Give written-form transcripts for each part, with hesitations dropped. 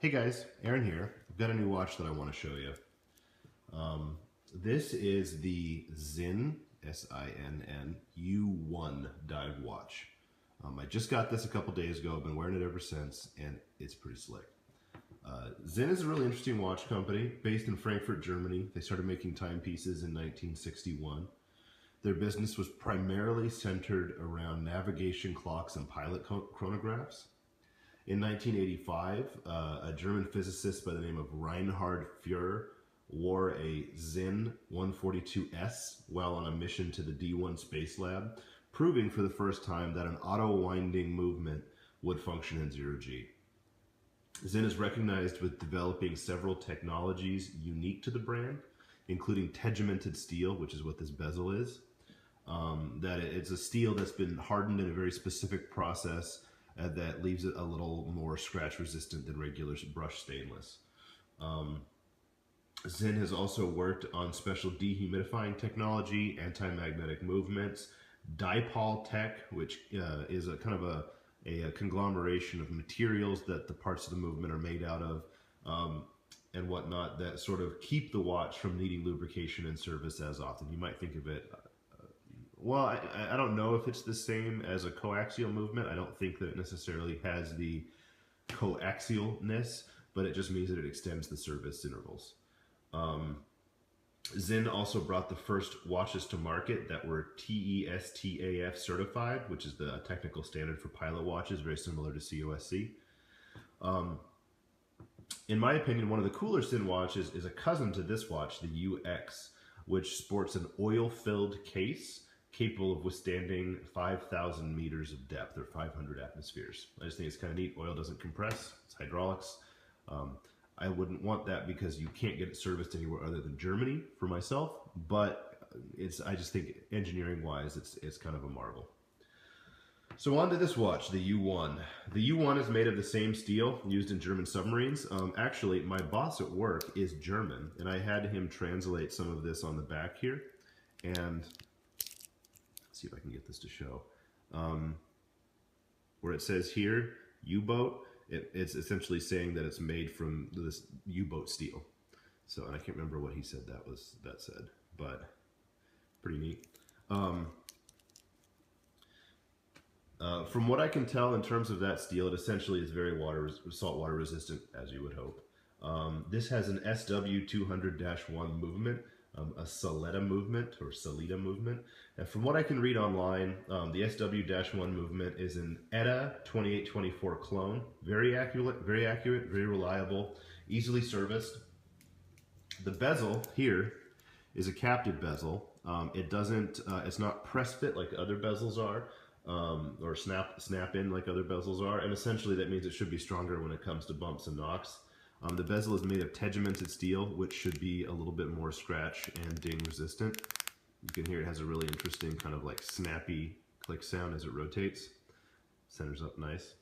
Hey guys, Aaron here. I've got a new watch that I want to show you. This is the Sinn, S-I-N-N, U1 dive watch. I just got this a couple days ago. I've been wearing it ever since, and it's pretty slick. Sinn is a really interesting watch company based in Frankfurt, Germany. They started making timepieces in 1961. Their business was primarily centered around navigation clocks and pilot chronographs. In 1985, a German physicist by the name of Reinhard Furrer wore a Sinn 142S while on a mission to the D1 Space Lab, proving for the first time that an auto-winding movement would function in zero-G. Sinn is recognized with developing several technologies unique to the brand, including tegimented steel, which is what this bezel is. It's a steel that's been hardened in a very specific process that leaves it a little more scratch resistant than regular brushed stainless. Sinn has also worked on special dehumidifying technology, anti-magnetic movements, dipole tech, which is a kind of a conglomeration of materials that the parts of the movement are made out of, and whatnot, that sort of keep the watch from needing lubrication and service as often. You might think of it, well, I don't know if it's the same as a coaxial movement. I don't think that it necessarily has the coaxialness, but it just means that it extends the service intervals. Sinn also brought the first watches to market that were TESTAF certified, which is the technical standard for pilot watches, very similar to COSC. In my opinion, one of the cooler Sinn watches is a cousin to this watch, the UX, which sports an oil-filled case capable of withstanding 5,000 meters of depth, or 500 atmospheres. I just think it's kind of neat. Oil doesn't compress, it's hydraulics. I wouldn't want that because you can't get it serviced anywhere other than Germany for myself, but I just think engineering-wise, it's kind of a marvel. So on to this watch, the U1. The U1 is made of the same steel used in German submarines. Actually, my boss at work is German, and I had him translate some of this on the back here. And see if I can get this to show. Where it says here, U-boat, it's essentially saying that it's made from this U-boat steel. So, and I can't remember what he said that said, but pretty neat. From what I can tell in terms of that steel, it essentially is very saltwater resistant, as you would hope. This has an SW200-1 movement, a Salida movement. And from what I can read online, the SW-1 movement is an ETA 2824 clone. Very accurate, very reliable, easily serviced. The bezel here is a captive bezel. It's not press fit like other bezels are, or snap in like other bezels are. And essentially that means it should be stronger when it comes to bumps and knocks. The bezel is made of tegimented steel, which should be a little bit more scratch and ding resistant. You can hear it has a really interesting kind of like snappy click sound as it rotates. Centers up nice.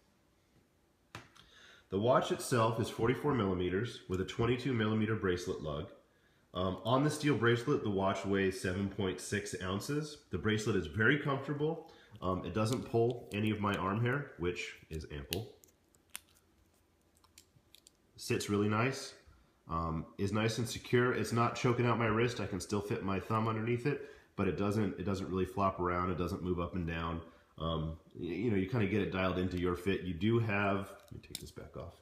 The watch itself is 44 millimeters with a 22 millimeter bracelet lug. On the steel bracelet, the watch weighs 7.6 ounces. The bracelet is very comfortable. It doesn't pull any of my arm hair, which is ample. Sits really nice, is nice and secure. It's not choking out my wrist. I can still fit my thumb underneath it, but it doesn't really flop around. It doesn't move up and down. You kind of get it dialed into your fit. You do have, let me take this back off.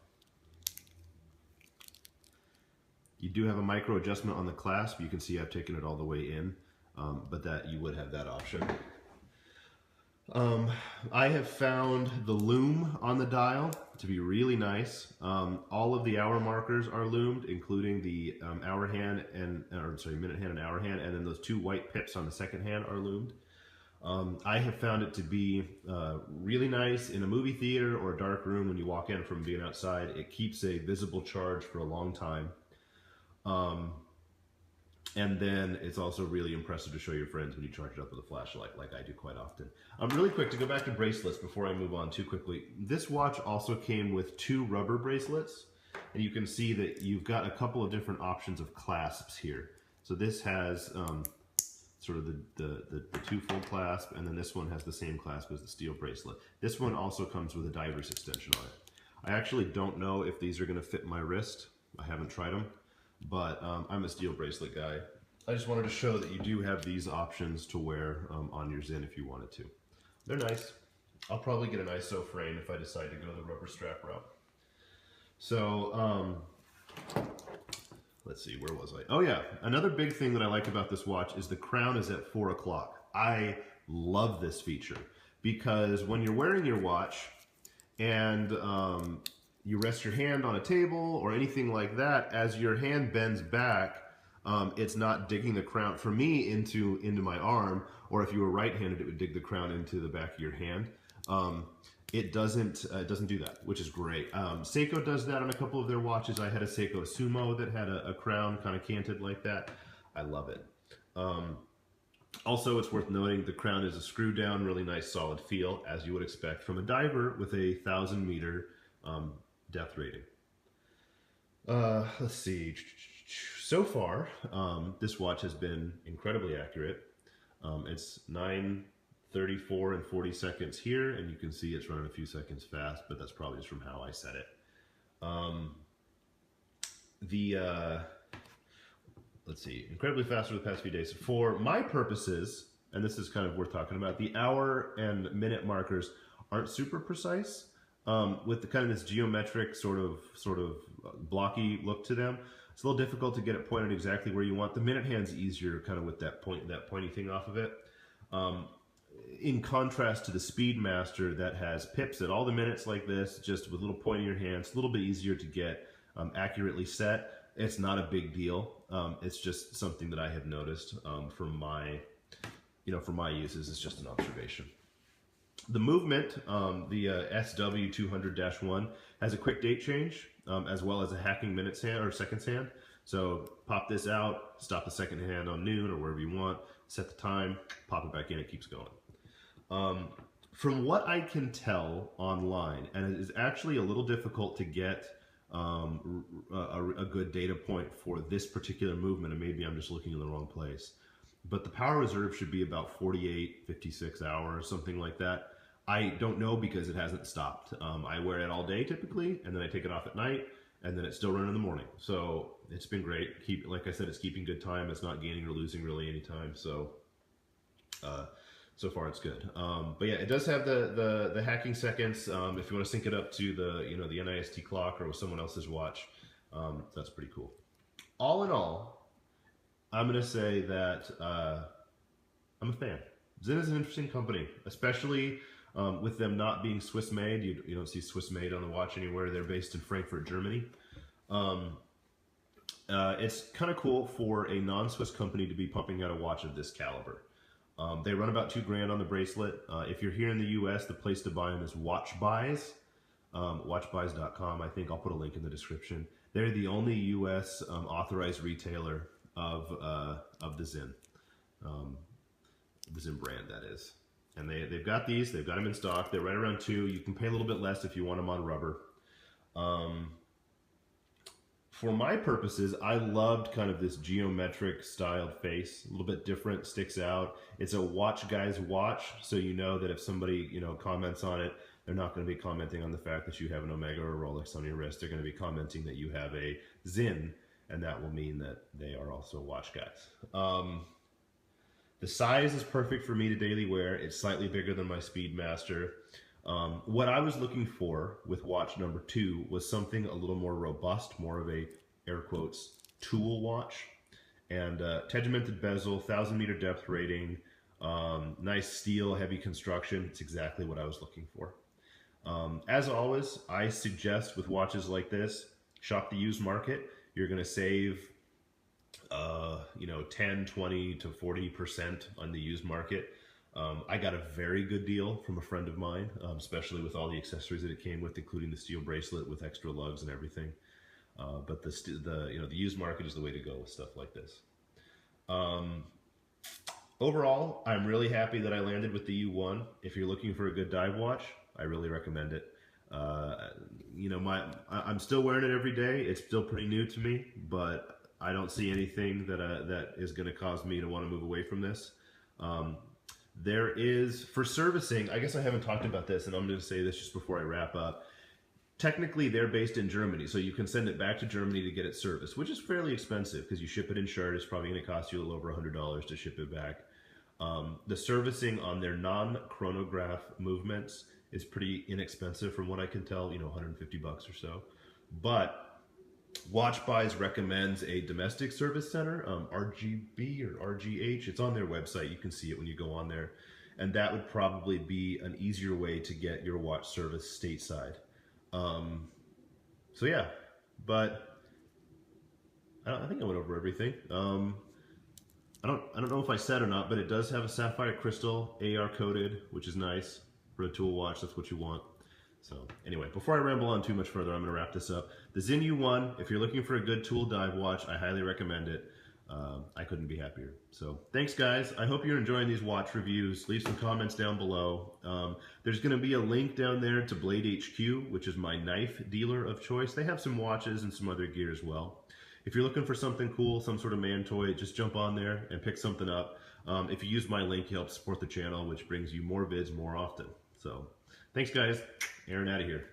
You do have a micro adjustment on the clasp. You can see I've taken it all the way in, but that you would have that option. I have found the loom on the dial to be really nice. All of the hour markers are loomed, including the minute hand and hour hand, and then those two white pips on the second hand are loomed. I have found it to be really nice in a movie theater or a dark room when you walk in from being outside. It keeps a visible charge for a long time. And then it's also really impressive to show your friends when you charge it up with a flashlight, like I do quite often. Really quick, to go back to bracelets before I move on too quickly. This watch also came with 2 rubber bracelets, and you can see that you've got a couple of different options of clasps here. So this has sort of the 2 full clasp, and then this one has the same clasp as the steel bracelet. This one also comes with a diver's extension on it. I actually don't know if these are going to fit my wrist. I haven't tried them, but I'm a steel bracelet guy. I just wanted to show that you do have these options to wear on your Sinn if you wanted to. They're nice. I'll probably get an ISO frame if I decide to go the rubber strap route. So, let's see, where was I? Oh yeah, another big thing that I like about this watch is the crown is at 4 o'clock. I love this feature because when you're wearing your watch and you rest your hand on a table or anything like that, as your hand bends back, it's not digging the crown, for me, into my arm, or if you were right-handed, it would dig the crown into the back of your hand. It doesn't do that, which is great. Seiko does that on a couple of their watches. I had a Seiko Sumo that had a crown kind of canted like that. I love it. Also, it's worth noting the crown is a screw down, really nice solid feel, as you would expect from a diver with a 1,000-meter depth rating. Let's see. So far, this watch has been incredibly accurate. It's 9:34 and 40 seconds here, and you can see it's running a few seconds fast, but that's probably just from how I set it. Let's see, incredibly fast over the past few days. For my purposes, and this is kind of worth talking about, the hour and minute markers aren't super precise. With the kind of this geometric sort of blocky look to them, it's a little difficult to get it pointed exactly where you want. The minute hand's easier, kind of with that pointy thing off of it. In contrast to the Speedmaster that has pips at all the minutes like this, just with little pointier hands, a little bit easier to get accurately set. It's not a big deal. It's just something that I have noticed from my uses. It's just an observation. The movement, the SW200-1 has a quick date change, as well as a hacking minutes hand or seconds hand. So pop this out, stop the second hand on noon or wherever you want, set the time, pop it back in, it keeps going. From what I can tell online, and it is actually a little difficult to get a good data point for this particular movement, and maybe I'm just looking in the wrong place, but the power reserve should be about 48, 56 hours, something like that. I don't know because it hasn't stopped. I wear it all day typically, and then I take it off at night, and then it's still running in the morning. So it's been great. Like I said, it's keeping good time. It's not gaining or losing really any time. So so far it's good. But yeah, it does have the hacking seconds. If you want to sync it up to the the NIST clock or with someone else's watch, that's pretty cool. All in all, I'm gonna say that I'm a fan. Sinn is an interesting company, especially with them not being Swiss made. You don't see Swiss made on the watch anywhere. They're based in Frankfurt, Germany. It's kind of cool for a non-Swiss company to be pumping out a watch of this caliber. They run about $2 grand on the bracelet. If you're here in the US, the place to buy them is WatchBuys, watchbuys.com. I think I'll put a link in the description. They're the only US authorized retailer of the Sinn brand, that is. And they've got these. They've got them in stock. They're right around $2. You can pay a little bit less if you want them on rubber. For my purposes, I loved kind of this geometric styled face, a little bit different, sticks out. It's a watch guy's watch, so you know that if somebody comments on it, they're not going to be commenting on the fact that you have an Omega or a Rolex on your wrist. They're going to be commenting that you have a Sinn, and that will mean that they are also watch guys. The size is perfect for me to daily wear. It's slightly bigger than my Speedmaster. What I was looking for with watch number 2 was something a little more robust, more of a, air quotes, tool watch. And tegimented bezel, 1,000-meter depth rating, nice steel, heavy construction. It's exactly what I was looking for. As always, I suggest with watches like this, shop the used market. You're going to save 10, 20 to 40% on the used market. I got a very good deal from a friend of mine, especially with all the accessories that it came with, including the steel bracelet with extra lugs and everything. But the used market is the way to go with stuff like this. Overall, I'm really happy that I landed with the U1. If you're looking for a good dive watch, I really recommend it. I'm still wearing it every day. It's still pretty new to me, but I don't see anything that is going to cause me to want to move away from this. There is, for servicing, I guess I haven't talked about this, and I'm going to say this just before I wrap up. technically they're based in Germany, so you can send it back to Germany to get it serviced, which is fairly expensive because you ship it insured. It's probably going to cost you a little over $100 to ship it back. The servicing on their non-chronograph movements is pretty inexpensive from what I can tell, 150 bucks or so. But Watch Buys recommends a domestic service center, RGB or RGH. It's on their website. You can see it when you go on there. And that would probably be an easier way to get your watch service stateside. So yeah, but I think I went over everything. I don't know if I said or not, but it does have a sapphire crystal, AR coated, which is nice for a tool watch. That's what you want. So anyway, before I ramble on too much further, I'm going to wrap this up. The Sinn U1, if you're looking for a good tool dive watch, I highly recommend it. I couldn't be happier. So thanks, guys. I hope you're enjoying these watch reviews. Leave some comments down below. There's going to be a link down there to Blade HQ, which is my knife dealer of choice. They have some watches and some other gear as well. If you're looking for something cool, some sort of man toy, just jump on there and pick something up. If you use my link, you help support the channel, which brings you more vids more often. So thanks, guys. Aaron out of here.